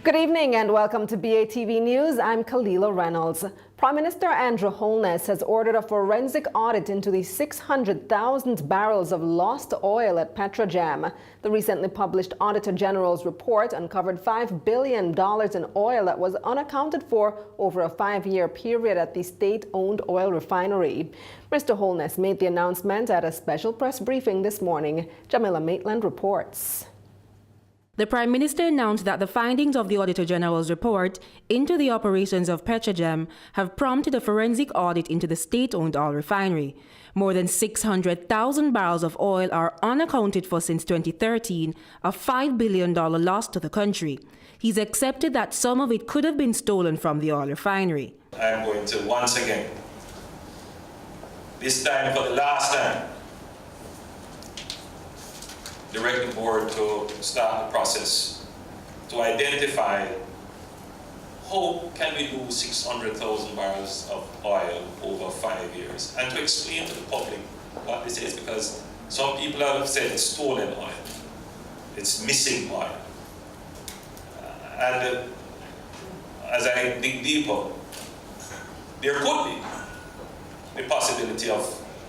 Good evening and welcome to BATV News. I'm Kalila Reynolds. Prime Minister Andrew Holness has ordered a forensic audit into the 600,000 barrels of lost oil at Petrojam. The recently published Auditor General's report uncovered $5 billion in oil that was unaccounted for over a 5-year period at the state-owned oil refinery. Mr. Holness made the announcement at a special press briefing this morning. Jamila Maitland reports. The Prime Minister announced that the findings of the Auditor General's report into the operations of Petrojam have prompted a forensic audit into the state-owned oil refinery. More than 600,000 barrels of oil are unaccounted for since 2013, a $5 billion loss to the country. He's accepted that some of it could have been stolen from the oil refinery. I'm going to once again, this time for the last time, direct the board to start the process to identify how can we lose 600,000 barrels of oil over 5 years, and to explain to the public what this is, because some people have said it's stolen oil, it's missing oil. And as I dig deeper, there could be the possibility of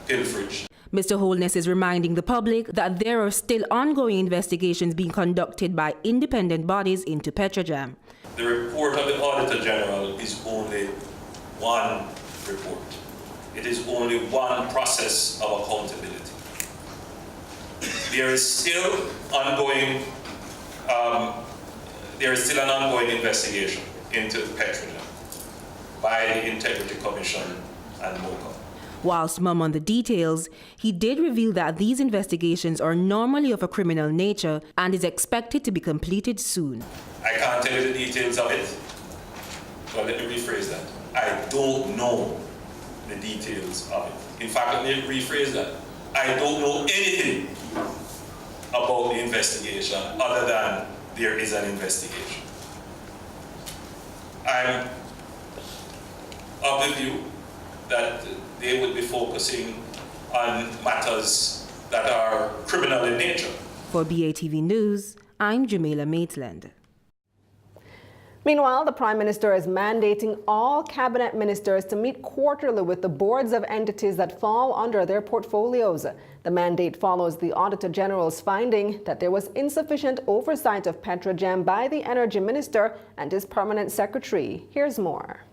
pilferage. Mr. Holness is reminding the public that there are still ongoing investigations being conducted by independent bodies into Petrojam. The report of the Auditor General is only one report. It is only one process of accountability. There is still ongoing, an ongoing investigation into Petrojam by the Integrity Commission and MOCA. Whilst mum on the details, he did reveal that these investigations are normally of a criminal nature and is expected to be completed soon. I can't tell you the details of it, but let me rephrase that. I don't know the details of it. In fact, let me rephrase that. I don't know anything about the investigation other than there is an investigation. I'm of the view that they would be focusing on matters that are criminal in nature. For BATV News, I'm Jamila Maitland. Meanwhile, the Prime Minister is mandating all cabinet ministers to meet quarterly with the boards of entities that fall under their portfolios. The mandate follows the Auditor General's finding that there was insufficient oversight of Petrojam by the Energy Minister and his permanent secretary. Here's more.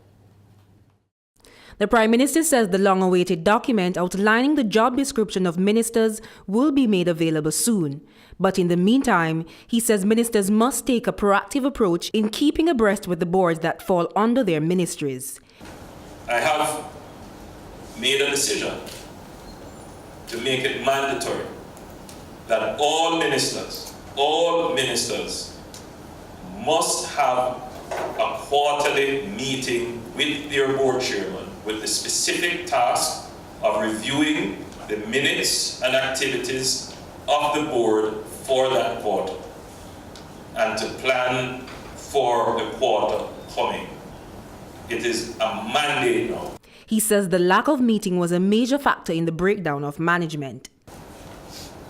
The Prime Minister says the long-awaited document outlining the job description of ministers will be made available soon. But in the meantime, he says ministers must take a proactive approach in keeping abreast with the boards that fall under their ministries. I have made a decision to make it mandatory that all ministers must have a quarterly meeting with their board chairman with the specific task of reviewing the minutes and activities of the board for that quarter and to plan for the quarter coming. It is a mandate now. He says the lack of meeting was a major factor in the breakdown of management.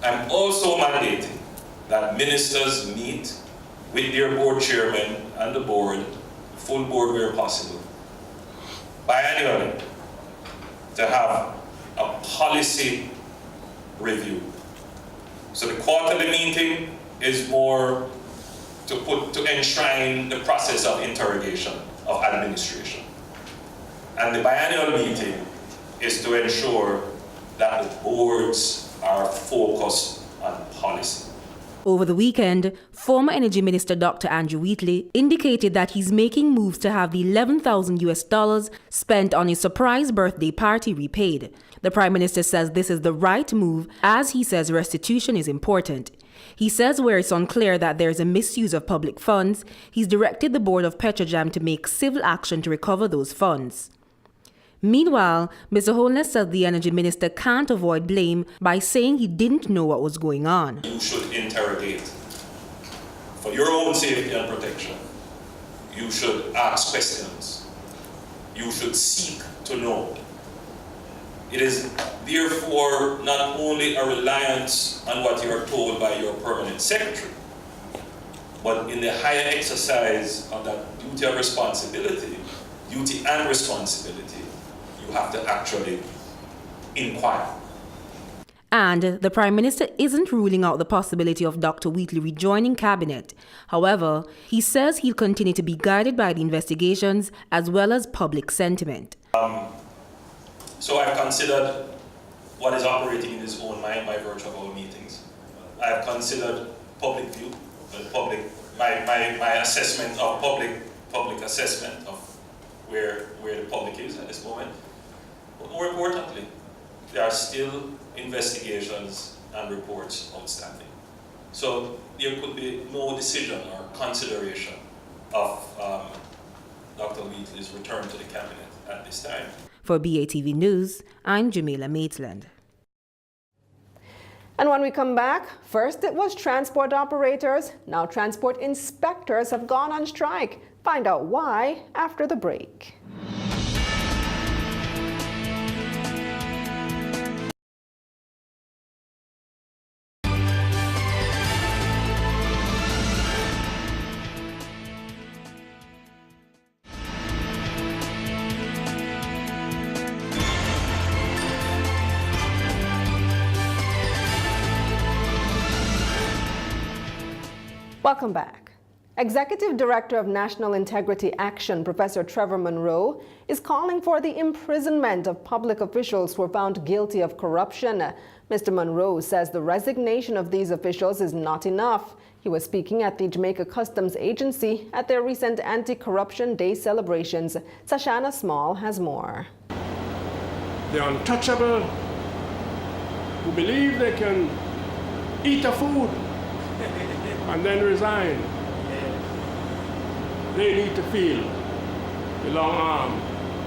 I'm also mandating that ministers meet with their board chairman and the board, full board where possible, biannually, to have a policy review. So the quarterly meeting is more to enshrine the process of interrogation of administration. And the biannual meeting is to ensure that the boards are focused on policy. Over the weekend, former Energy Minister Dr. Andrew Wheatley indicated that he's making moves to have the $11,000 spent on his surprise birthday party repaid. The Prime Minister says this is the right move, as he says restitution is important. He says where it's unclear that there is a misuse of public funds, he's directed the board of Petrojam to make civil action to recover those funds. Meanwhile, Mr. Holness said the Energy Minister can't avoid blame by saying he didn't know what was going on. You should interrogate for your own safety and protection. You should ask questions. You should seek to know. It is therefore not only a reliance on what you are told by your permanent secretary, But in the higher exercise of that duty and responsibility, you have to actually inquire. And the Prime Minister isn't ruling out the possibility of Dr. Wheatley rejoining cabinet. However, he says he'll continue to be guided by the investigations as well as public sentiment. So I've considered what is operating in his own mind by virtue of our meetings. I've considered public view, my assessment of public assessment of where the public is at this moment. But more importantly, there are still investigations and reports outstanding. So there could be no decision or consideration of Dr. Wheatley's return to the cabinet at this time. For BATV News, I'm Jamila Maitland. And when we come back, first it was transport operators, now transport inspectors have gone on strike. Find out why after the break. Welcome back. Executive Director of National Integrity Action, Professor Trevor Monroe, is calling for the imprisonment of public officials who were found guilty of corruption. Mr. Monroe says the resignation of these officials is not enough. He was speaking at the Jamaica Customs Agency at their recent Anti-Corruption Day celebrations. Sashana Small has more. The untouchable who believe they can eat a food and then resign. They need to feel the long arm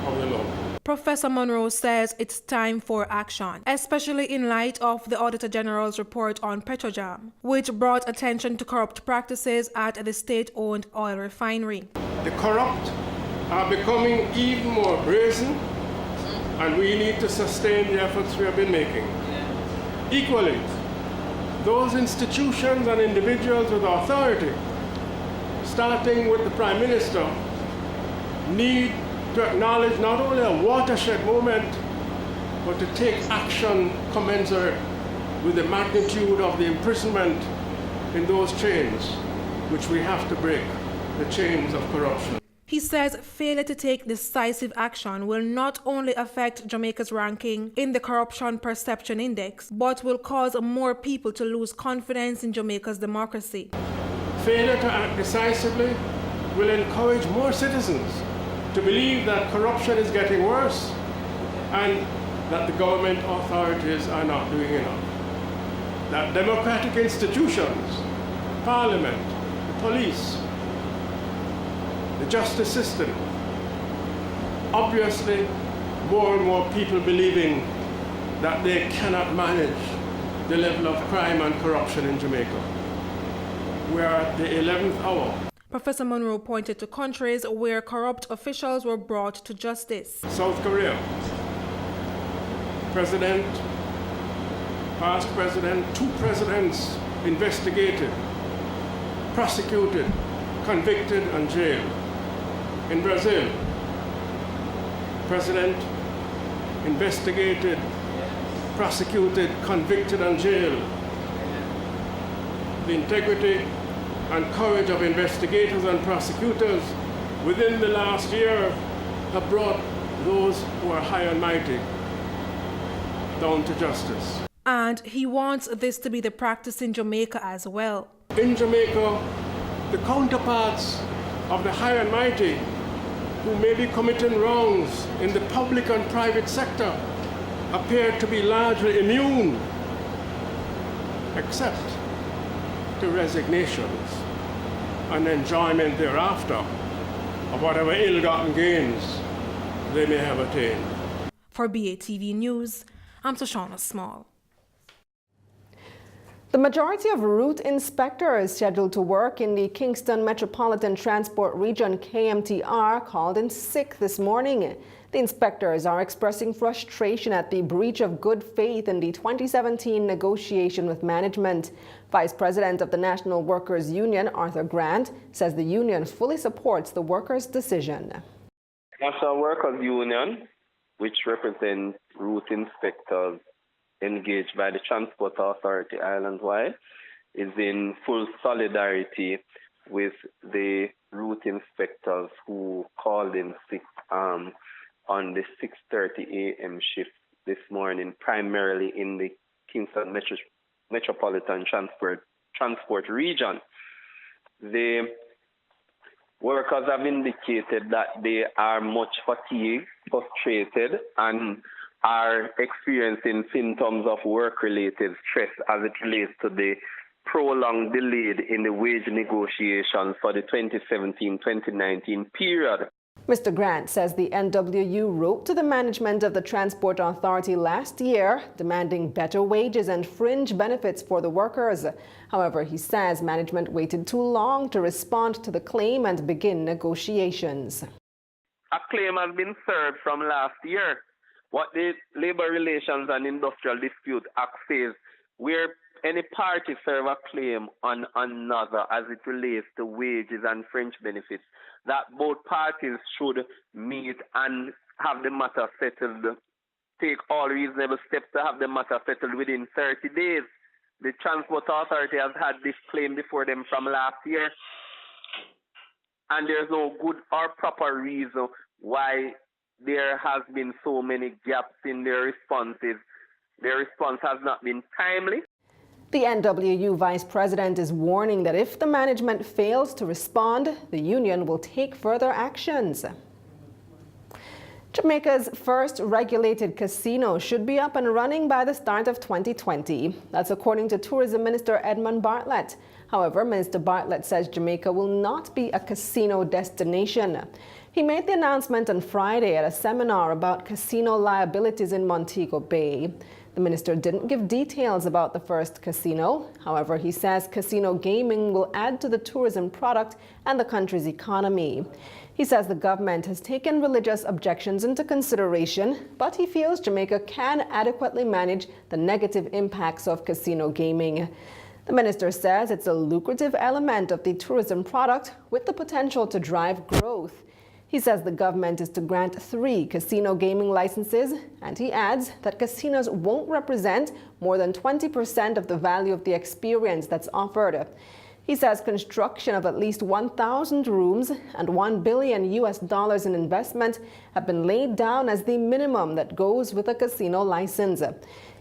of the law. Professor Monroe says it's time for action, especially in light of the Auditor General's report on Petrojam, which brought attention to corrupt practices at the state-owned oil refinery. The corrupt are becoming even more brazen, and we need to sustain the efforts we have been making. Equally, those institutions and individuals with authority, starting with the Prime Minister, need to acknowledge not only a watershed moment, but to take action commensurate with the magnitude of the imprisonment in those chains, which we have to break, the chains of corruption. He says failure to take decisive action will not only affect Jamaica's ranking in the Corruption Perception Index, but will cause more people to lose confidence in Jamaica's democracy. Failure to act decisively will encourage more citizens to believe that corruption is getting worse and that the government authorities are not doing enough. That democratic institutions, parliament, the police, the justice system, obviously more and more people believing that they cannot manage the level of crime and corruption in Jamaica. We are at the 11th hour. Professor Monroe pointed to countries where corrupt officials were brought to justice. South Korea, president, past president, 2 presidents investigated, prosecuted, convicted and jailed. In Brazil, president investigated, prosecuted, convicted and jailed. The integrity and courage of investigators and prosecutors within the last year have brought those who are high and mighty down to justice. And he wants this to be the practice in Jamaica as well. In Jamaica, the counterparts of the high and mighty who may be committing wrongs in the public and private sector appear to be largely immune, except to resignations and enjoyment thereafter of whatever ill-gotten gains they may have attained. For BATV News, I'm Sashana Small. The majority of route inspectors scheduled to work in the Kingston Metropolitan Transport Region KMTR called in sick this morning. The inspectors are expressing frustration at the breach of good faith in the 2017 negotiation with management. Vice President of the National Workers Union, Arthur Grant, says the union fully supports the workers' decision. National Workers Union, which represents route inspectors engaged by the Transport Authority island-wide, is in full solidarity with the route inspectors who called in sick on the 6:30 a.m. shift this morning, primarily in the Kingston Metropolitan Transport region. The workers have indicated that they are much fatigued, frustrated, and are experiencing symptoms of work-related stress as it relates to the prolonged delay in the wage negotiations for the 2017-2019 period. Mr. Grant says the NWU wrote to the management of the Transport Authority last year demanding better wages and fringe benefits for the workers. However, he says management waited too long to respond to the claim and begin negotiations. A claim has been served from last year. What the Labor Relations and Industrial Dispute Act says, where any party serve a claim on another as it relates to wages and fringe benefits, that both parties should meet and have the matter settled, take all reasonable steps to have the matter settled within 30 days. The Transport Authority has had this claim before them from last year, and there's no good or proper reason why there has been so many gaps in their responses. Their response has not been timely. The NWU Vice President is warning that if the management fails to respond, the union will take further actions. Jamaica's first regulated casino should be up and running by the start of 2020. That's according to Tourism Minister Edmund Bartlett. However, Minister Bartlett says Jamaica will not be a casino destination. He made the announcement on Friday at a seminar about casino liabilities in Montego Bay. The minister didn't give details about the first casino. However, he says casino gaming will add to the tourism product and the country's economy. He says the government has taken religious objections into consideration, but he feels Jamaica can adequately manage the negative impacts of casino gaming. The minister says it's a lucrative element of the tourism product with the potential to drive growth. He says the government is to grant 3 casino gaming licenses, and he adds that casinos won't represent more than 20% of the value of the experience that's offered. He says construction of at least 1,000 rooms and $1 billion in investment have been laid down as the minimum that goes with a casino license.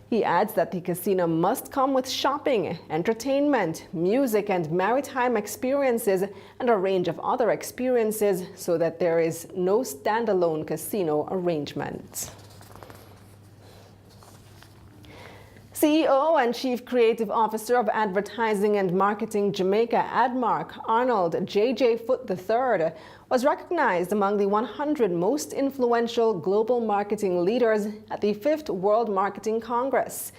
He adds that the casino must come with shopping, entertainment, music and maritime experiences and a range of other experiences so that there is no standalone casino arrangement. CEO and Chief Creative Officer of Advertising and Marketing Jamaica, ADMARC, Arnold J.J. Foote III, was recognized among the 100 most influential global marketing leaders at the 5th World Marketing Congress.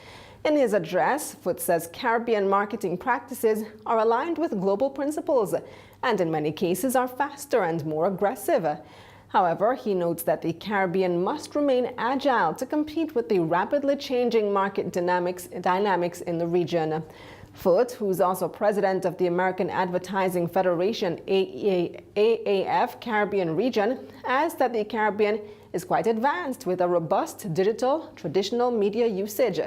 In his address, Foote says Caribbean marketing practices are aligned with global principles and in many cases are faster and more aggressive. However, he notes that the Caribbean must remain agile to compete with the rapidly changing market dynamics in the region. Foote, who's also president of the American Advertising Federation AAF Caribbean region, adds that the Caribbean is quite advanced with a robust digital traditional media usage.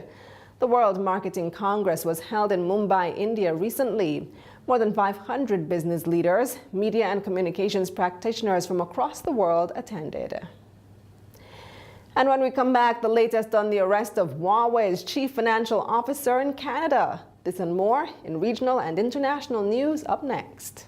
The World Marketing Congress was held in Mumbai, India recently. More than 500 business leaders, media and communications practitioners from across the world attended. And when we come back, the latest on the arrest of Huawei's chief financial officer in Canada. This and more in regional and international news up next.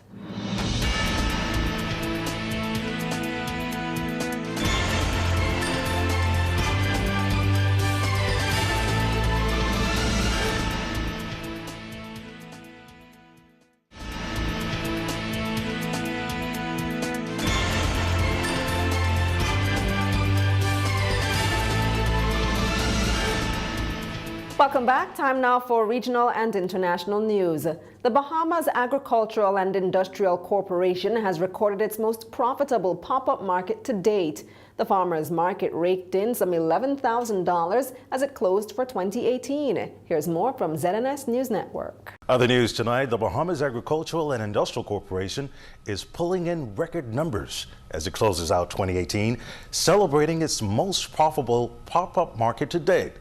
Welcome back. Time now for regional and international news. The Bahamas Agricultural and Industrial Corporation has recorded its most profitable pop-up market to date. The farmers market raked in some $11,000 as it closed for 2018. Here's more from ZNS News Network. Other news tonight, the Bahamas Agricultural and Industrial Corporation is pulling in record numbers as it closes out 2018, celebrating its most profitable pop-up market to date.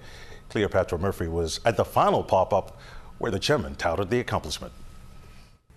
Cleopatra Murphy was at the final pop-up where the chairman touted the accomplishment.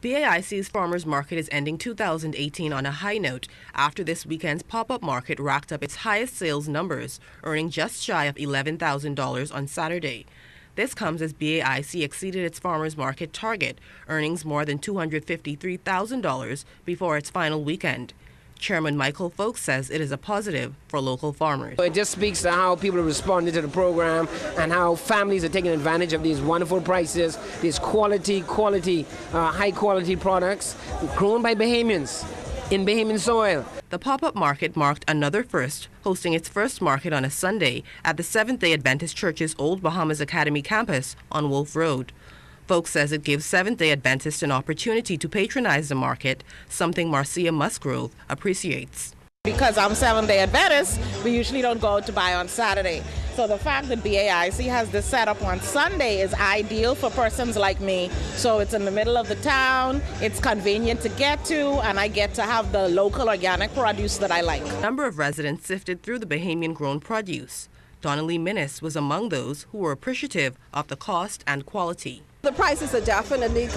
BAIC's Farmers Market is ending 2018 on a high note after this weekend's pop-up market racked up its highest sales numbers, earning just shy of $11,000 on Saturday. This comes as BAIC exceeded its farmers market target, earnings more than $253,000 before its final weekend. Chairman Michael Folks says it is a positive for local farmers. It just speaks to how people are responding to the program and how families are taking advantage of these wonderful prices, these high quality products grown by Bahamians in Bahamian soil. The pop-up market marked another first, hosting its first market on a Sunday at the Seventh-day Adventist Church's Old Bahamas Academy campus on Wolf Road. Folks says it gives Seventh-day Adventists an opportunity to patronize the market, something Marcia Musgrove appreciates. Because I'm Seventh-day Adventist, we usually don't go out to buy on Saturday. So the fact that BAIC has this set up on Sunday is ideal for persons like me. So it's in the middle of the town, it's convenient to get to, and I get to have the local organic produce that I like. A number of residents sifted through the Bahamian-grown produce. Donnelly Minnis was among those who were appreciative of the cost and quality. The prices are definitely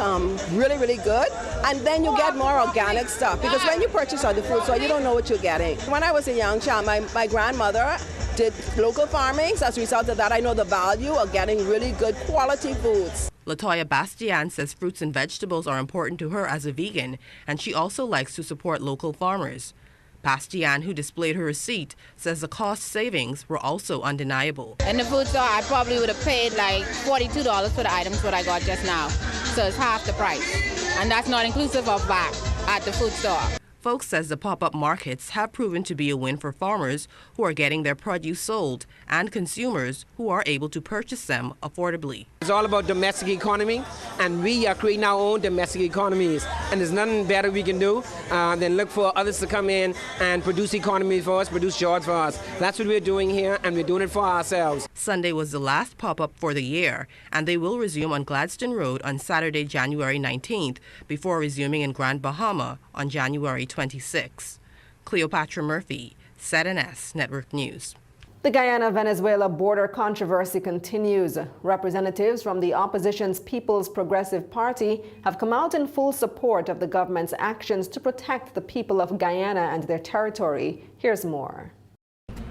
really good, and then you get more organic stuff because when you purchase on the food store, you don't know what you're getting. When I was a young child, my grandmother did local farming, so as a result of that, I know the value of getting really good quality foods. Latoya Bastian says fruits and vegetables are important to her as a vegan, and she also likes to support local farmers. Bastian, who displayed her receipt, says the cost savings were also undeniable. In the food store, I probably would have paid like $42 for the items what I got just now. So it's half the price. And that's not inclusive of VAT at the food store. Folks says the pop-up markets have proven to be a win for farmers who are getting their produce sold and consumers who are able to purchase them affordably. It's all about domestic economy, and we are creating our own domestic economies. And there's nothing better we can do than look for others to come in and produce economy for us, produce jobs for us. That's what we're doing here, and we're doing it for ourselves. Sunday was the last pop-up for the year, and they will resume on Gladstone Road on Saturday, January 19th, before resuming in Grand Bahama on January 26th. Cleopatra Murphy, ZNS Network News. The Guyana-Venezuela border controversy continues. Representatives from the opposition's People's Progressive Party have come out in full support of the government's actions to protect the people of Guyana and their territory. Here's more.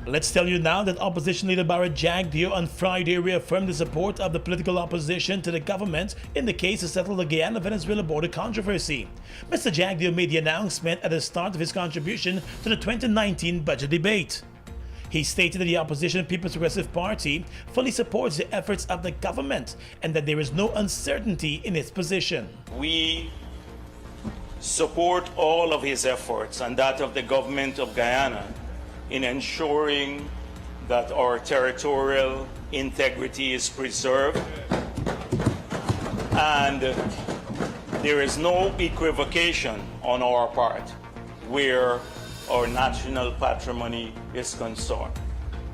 Let's tell you now that Opposition Leader Barrett Jagdeo on Friday reaffirmed the support of the political opposition to the government in the case to settle the Guyana-Venezuela border controversy. Mr. Jagdeo made the announcement at the start of his contribution to the 2019 budget debate. He stated that the opposition People's Progressive Party fully supports the efforts of the government and that there is no uncertainty in its position. We support all of his efforts and that of the government of Guyana in ensuring that our territorial integrity is preserved and there is no equivocation on our part where our national patrimony is concerned.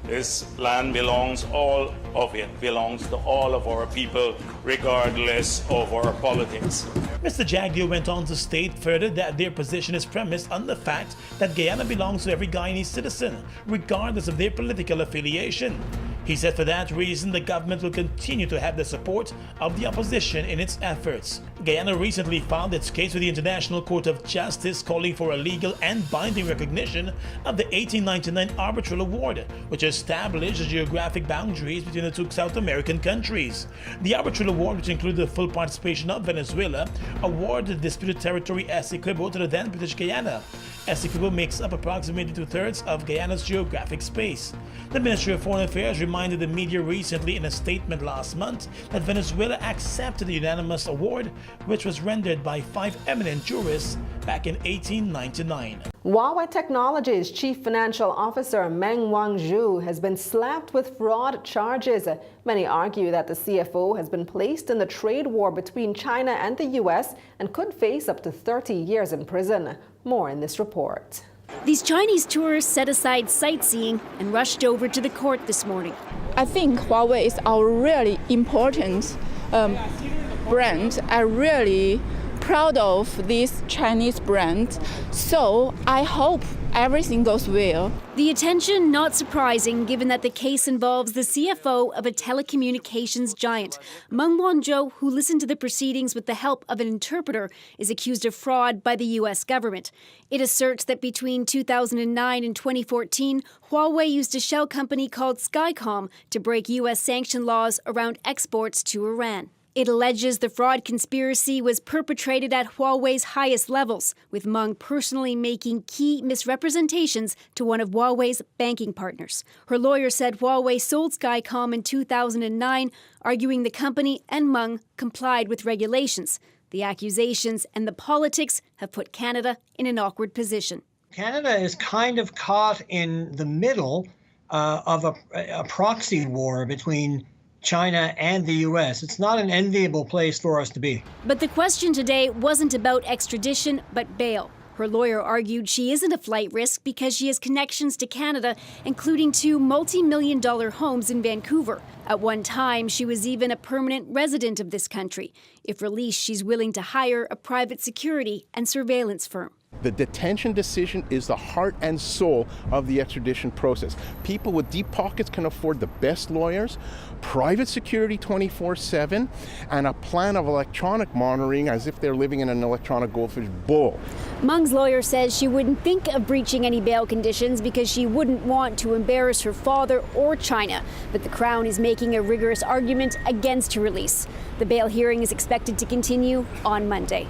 This land belongs, all of it belongs to all of our people, regardless of our politics. Mr. Jagdeo went on to state further that their position is premised on the fact that Guyana belongs to every Guyanese citizen, regardless of their political affiliation. He said for that reason the government will continue to have the support of the opposition in its efforts. Guyana recently filed its case with the International Court of Justice calling for a legal and binding recognition of the 1899 Arbitral Award, which established the geographic boundaries between the two South American countries. The Arbitral Award, which included the full participation of Venezuela, awarded the disputed territory Essequibo to the then British Guyana. Essequibo makes up approximately 2/3 of Guyana's geographic space. The Ministry of Foreign Affairs reminded the media recently in a statement last month that Venezuela accepted the unanimous award, which was rendered by 5 eminent jurists back in 1899. Huawei Technologies Chief Financial Officer Meng Wanzhou has been slapped with fraud charges. Many argue that the CFO has been placed in the trade war between China and the U.S. and could face up to 30 years in prison. More in this report. These Chinese tourists set aside sightseeing and rushed over to the court this morning. I think Huawei is our really important brand. I'm really proud of this Chinese brand, so I hope everything goes well. The attention not surprising given that the case involves the CFO of a telecommunications giant. Meng Wanzhou, who listened to the proceedings with the help of an interpreter, is accused of fraud by the U.S. government. It asserts that between 2009 and 2014, Huawei used a shell company called Skycom to break U.S. sanction laws around exports to Iran. It alleges the fraud conspiracy was perpetrated at Huawei's highest levels, with Meng personally making key misrepresentations to one of Huawei's banking partners. Her lawyer said Huawei sold Skycom in 2009, arguing the company and Meng complied with regulations. The accusations and the politics have put Canada in an awkward position. Canada is kind of caught in the middle of a proxy war between China and the U.S. It's not an enviable place for us to be. But the question today wasn't about extradition, but bail. Her lawyer argued she isn't a flight risk because she has connections to Canada, including 2 multi-million-dollar homes in Vancouver. At one time, she was even a permanent resident of this country. If released, she's willing to hire a private security and surveillance firm. The detention decision is the heart and soul of the extradition process. People with deep pockets can afford the best lawyers, private security 24/7, and a plan of electronic monitoring as if they're living in an electronic goldfish bowl. Meng's lawyer says she wouldn't think of breaching any bail conditions because she wouldn't want to embarrass her father or China. But the Crown is making a rigorous argument against her release. The bail hearing is expected to continue on Monday.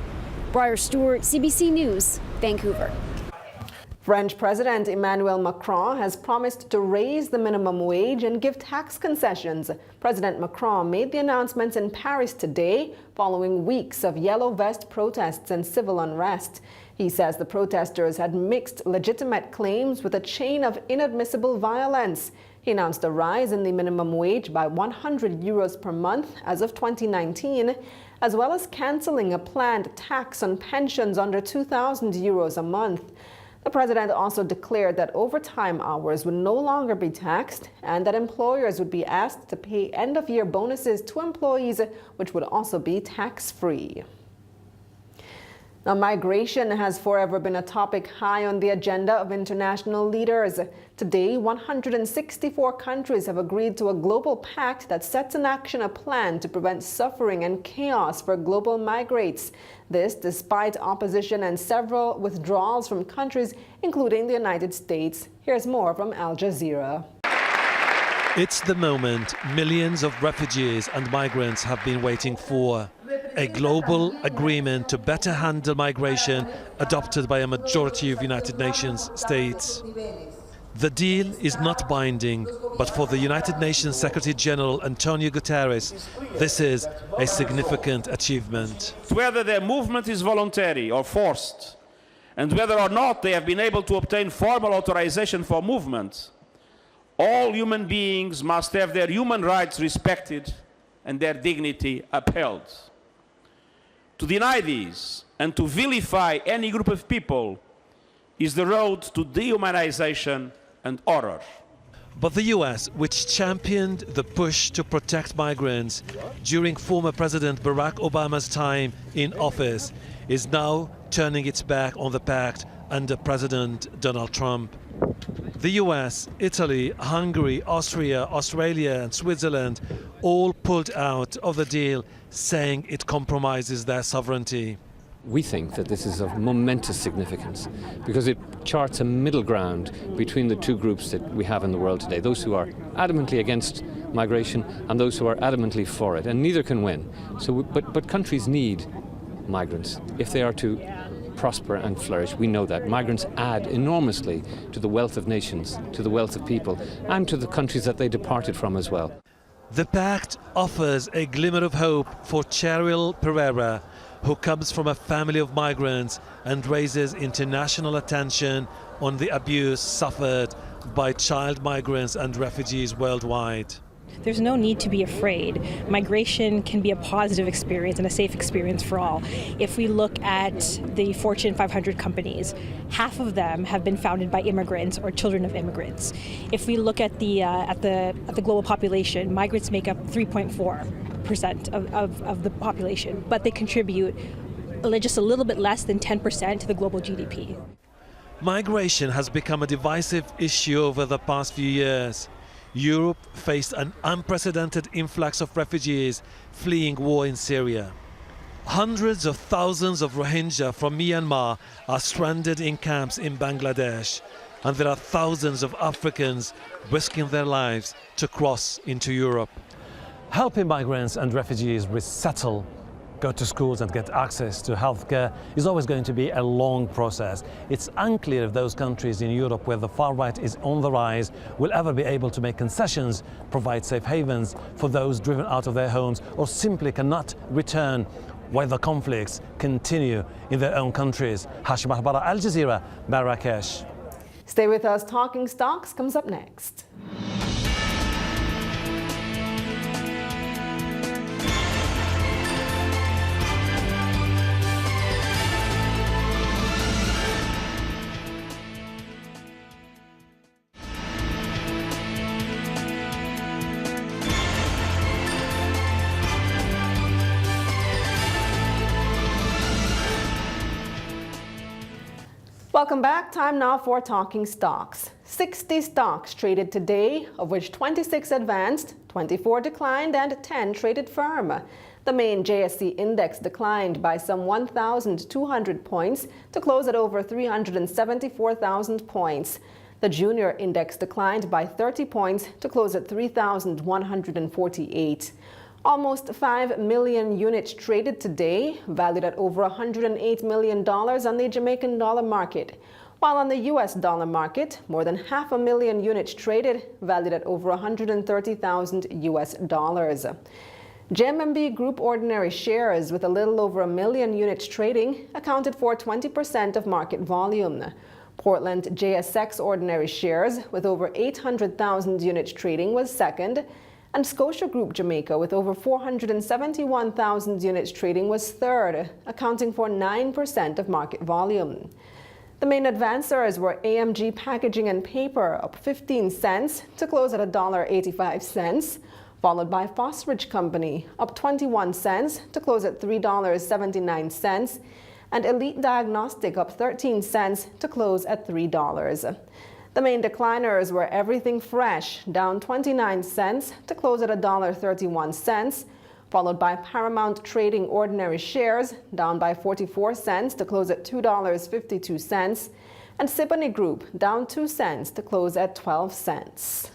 Briar Stewart, CBC News, Vancouver. French President Emmanuel Macron has promised to raise the minimum wage and give tax concessions. President Macron made the announcements in Paris today following weeks of yellow vest protests and civil unrest. He says the protesters had mixed legitimate claims with a chain of inadmissible violence. He announced a rise in the minimum wage by 100 euros per month as of 2019, as well as cancelling a planned tax on pensions under 2,000 euros a month. The president also declared that overtime hours would no longer be taxed and that employers would be asked to pay end-of-year bonuses to employees, which would also be tax-free. Now, migration has forever been a topic high on the agenda of international leaders. Today, 164 countries have agreed to a global pact that sets in action a plan to prevent suffering and chaos for global migrants. This despite opposition and several withdrawals from countries, including the United States. Here's more from Al Jazeera. It's the moment millions of refugees and migrants have been waiting for. A global agreement to better handle migration adopted by a majority of United Nations states. The deal is not binding, but for the United Nations Secretary General Antonio Guterres, this is a significant achievement. Whether their movement is voluntary or forced, and whether or not they have been able to obtain formal authorization for movement, all human beings must have their human rights respected and their dignity upheld. To deny these and to vilify any group of people is the road to dehumanization and horror. But the US, which championed the push to protect migrants during former President Barack Obama's time in office, is now turning its back on the pact under President Donald Trump. The US, Italy, Hungary, Austria, Australia and Switzerland all pulled out of the deal, saying it compromises their sovereignty. We think that this is of momentous significance because it charts a middle ground between the two groups that we have in the world today, those who are adamantly against migration and those who are adamantly for it, and neither can win. But countries need migrants if they are to prosper and flourish. We know that. Migrants add enormously to the wealth of nations, to the wealth of people, and to the countries that they departed from as well. The pact offers a glimmer of hope for Cheryl Pereira, who comes from a family of migrants and raises international attention on the abuse suffered by child migrants and refugees worldwide. There's no need to be afraid. Migration can be a positive experience and a safe experience for all. If we look at the Fortune 500 companies, half of them have been founded by immigrants or children of immigrants. If we look at the global population, migrants make up 3.4% of the population, but they contribute just a little bit less than 10% to the global GDP. Migration has become a divisive issue over the past few years. Europe faced an unprecedented influx of refugees fleeing war in Syria. Hundreds of thousands of Rohingya from Myanmar are stranded in camps in Bangladesh, and there are thousands of Africans risking their lives to cross into Europe. Helping migrants and refugees resettle, go to schools and get access to healthcare is always going to be a long process. It's unclear if those countries in Europe where the far right is on the rise will ever be able to make concessions, provide safe havens for those driven out of their homes, or simply cannot return while the conflicts continue in their own countries. Hashim Ahbara, Al Jazeera, Marrakesh. Stay with us. Talking Stocks comes up next. Welcome back. Time now for Talking Stocks. 60 stocks traded today, of which 26 advanced, 24 declined, and 10 traded firm. The main JSE index declined by some 1,200 points to close at over 374,000 points. The junior index declined by 30 points to close at 3,148. Almost 5 million units traded today, valued at over $108 million on the Jamaican dollar market. While on the U.S. dollar market, more than 500,000 units traded, valued at over 130,000 U.S. dollars. JMMB Group ordinary shares with a little over 1 million units trading accounted for 20% of market volume. Portland JSX ordinary shares with over 800,000 units trading was second, and Scotia Group Jamaica with over 471,000 units trading was third, accounting for 9% of market volume. The main advancers were AMG Packaging and Paper, up 15 cents to close at $1.85, followed by Fossridge Company, up 21 cents to close at $3.79, and Elite Diagnostic, up 13 cents to close at $3. The main decliners were Everything Fresh, down 29 cents to close at $1.31, followed by Paramount Trading ordinary shares, down by 44 cents to close at $2.52, and Sipony Group, down 2 cents to close at 12 cents.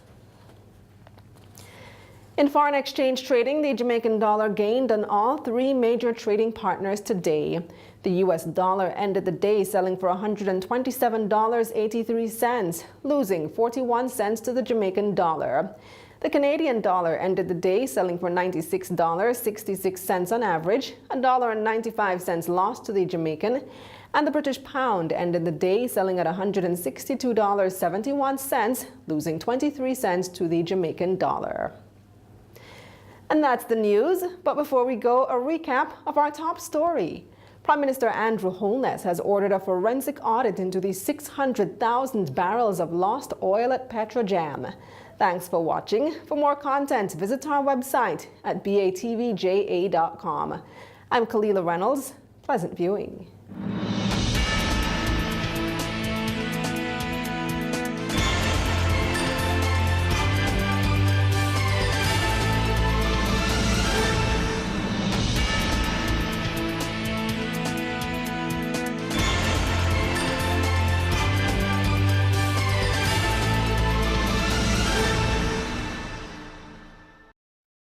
In foreign exchange trading, the Jamaican dollar gained on all three major trading partners today. The U.S. dollar ended the day selling for $127.83, losing 41 cents to the Jamaican dollar. The Canadian dollar ended the day selling for $96.66 on average, $1.95 loss to the Jamaican, and the British pound ended the day selling at $162.71, losing 23 cents to the Jamaican dollar. And that's the news, but before we go, a recap of our top story. Prime Minister Andrew Holness has ordered a forensic audit into the 600,000 barrels of lost oil at Petrojam. Thanks for watching. For more content, visit our website at batvja.com. I'm Kalila Reynolds. Pleasant viewing.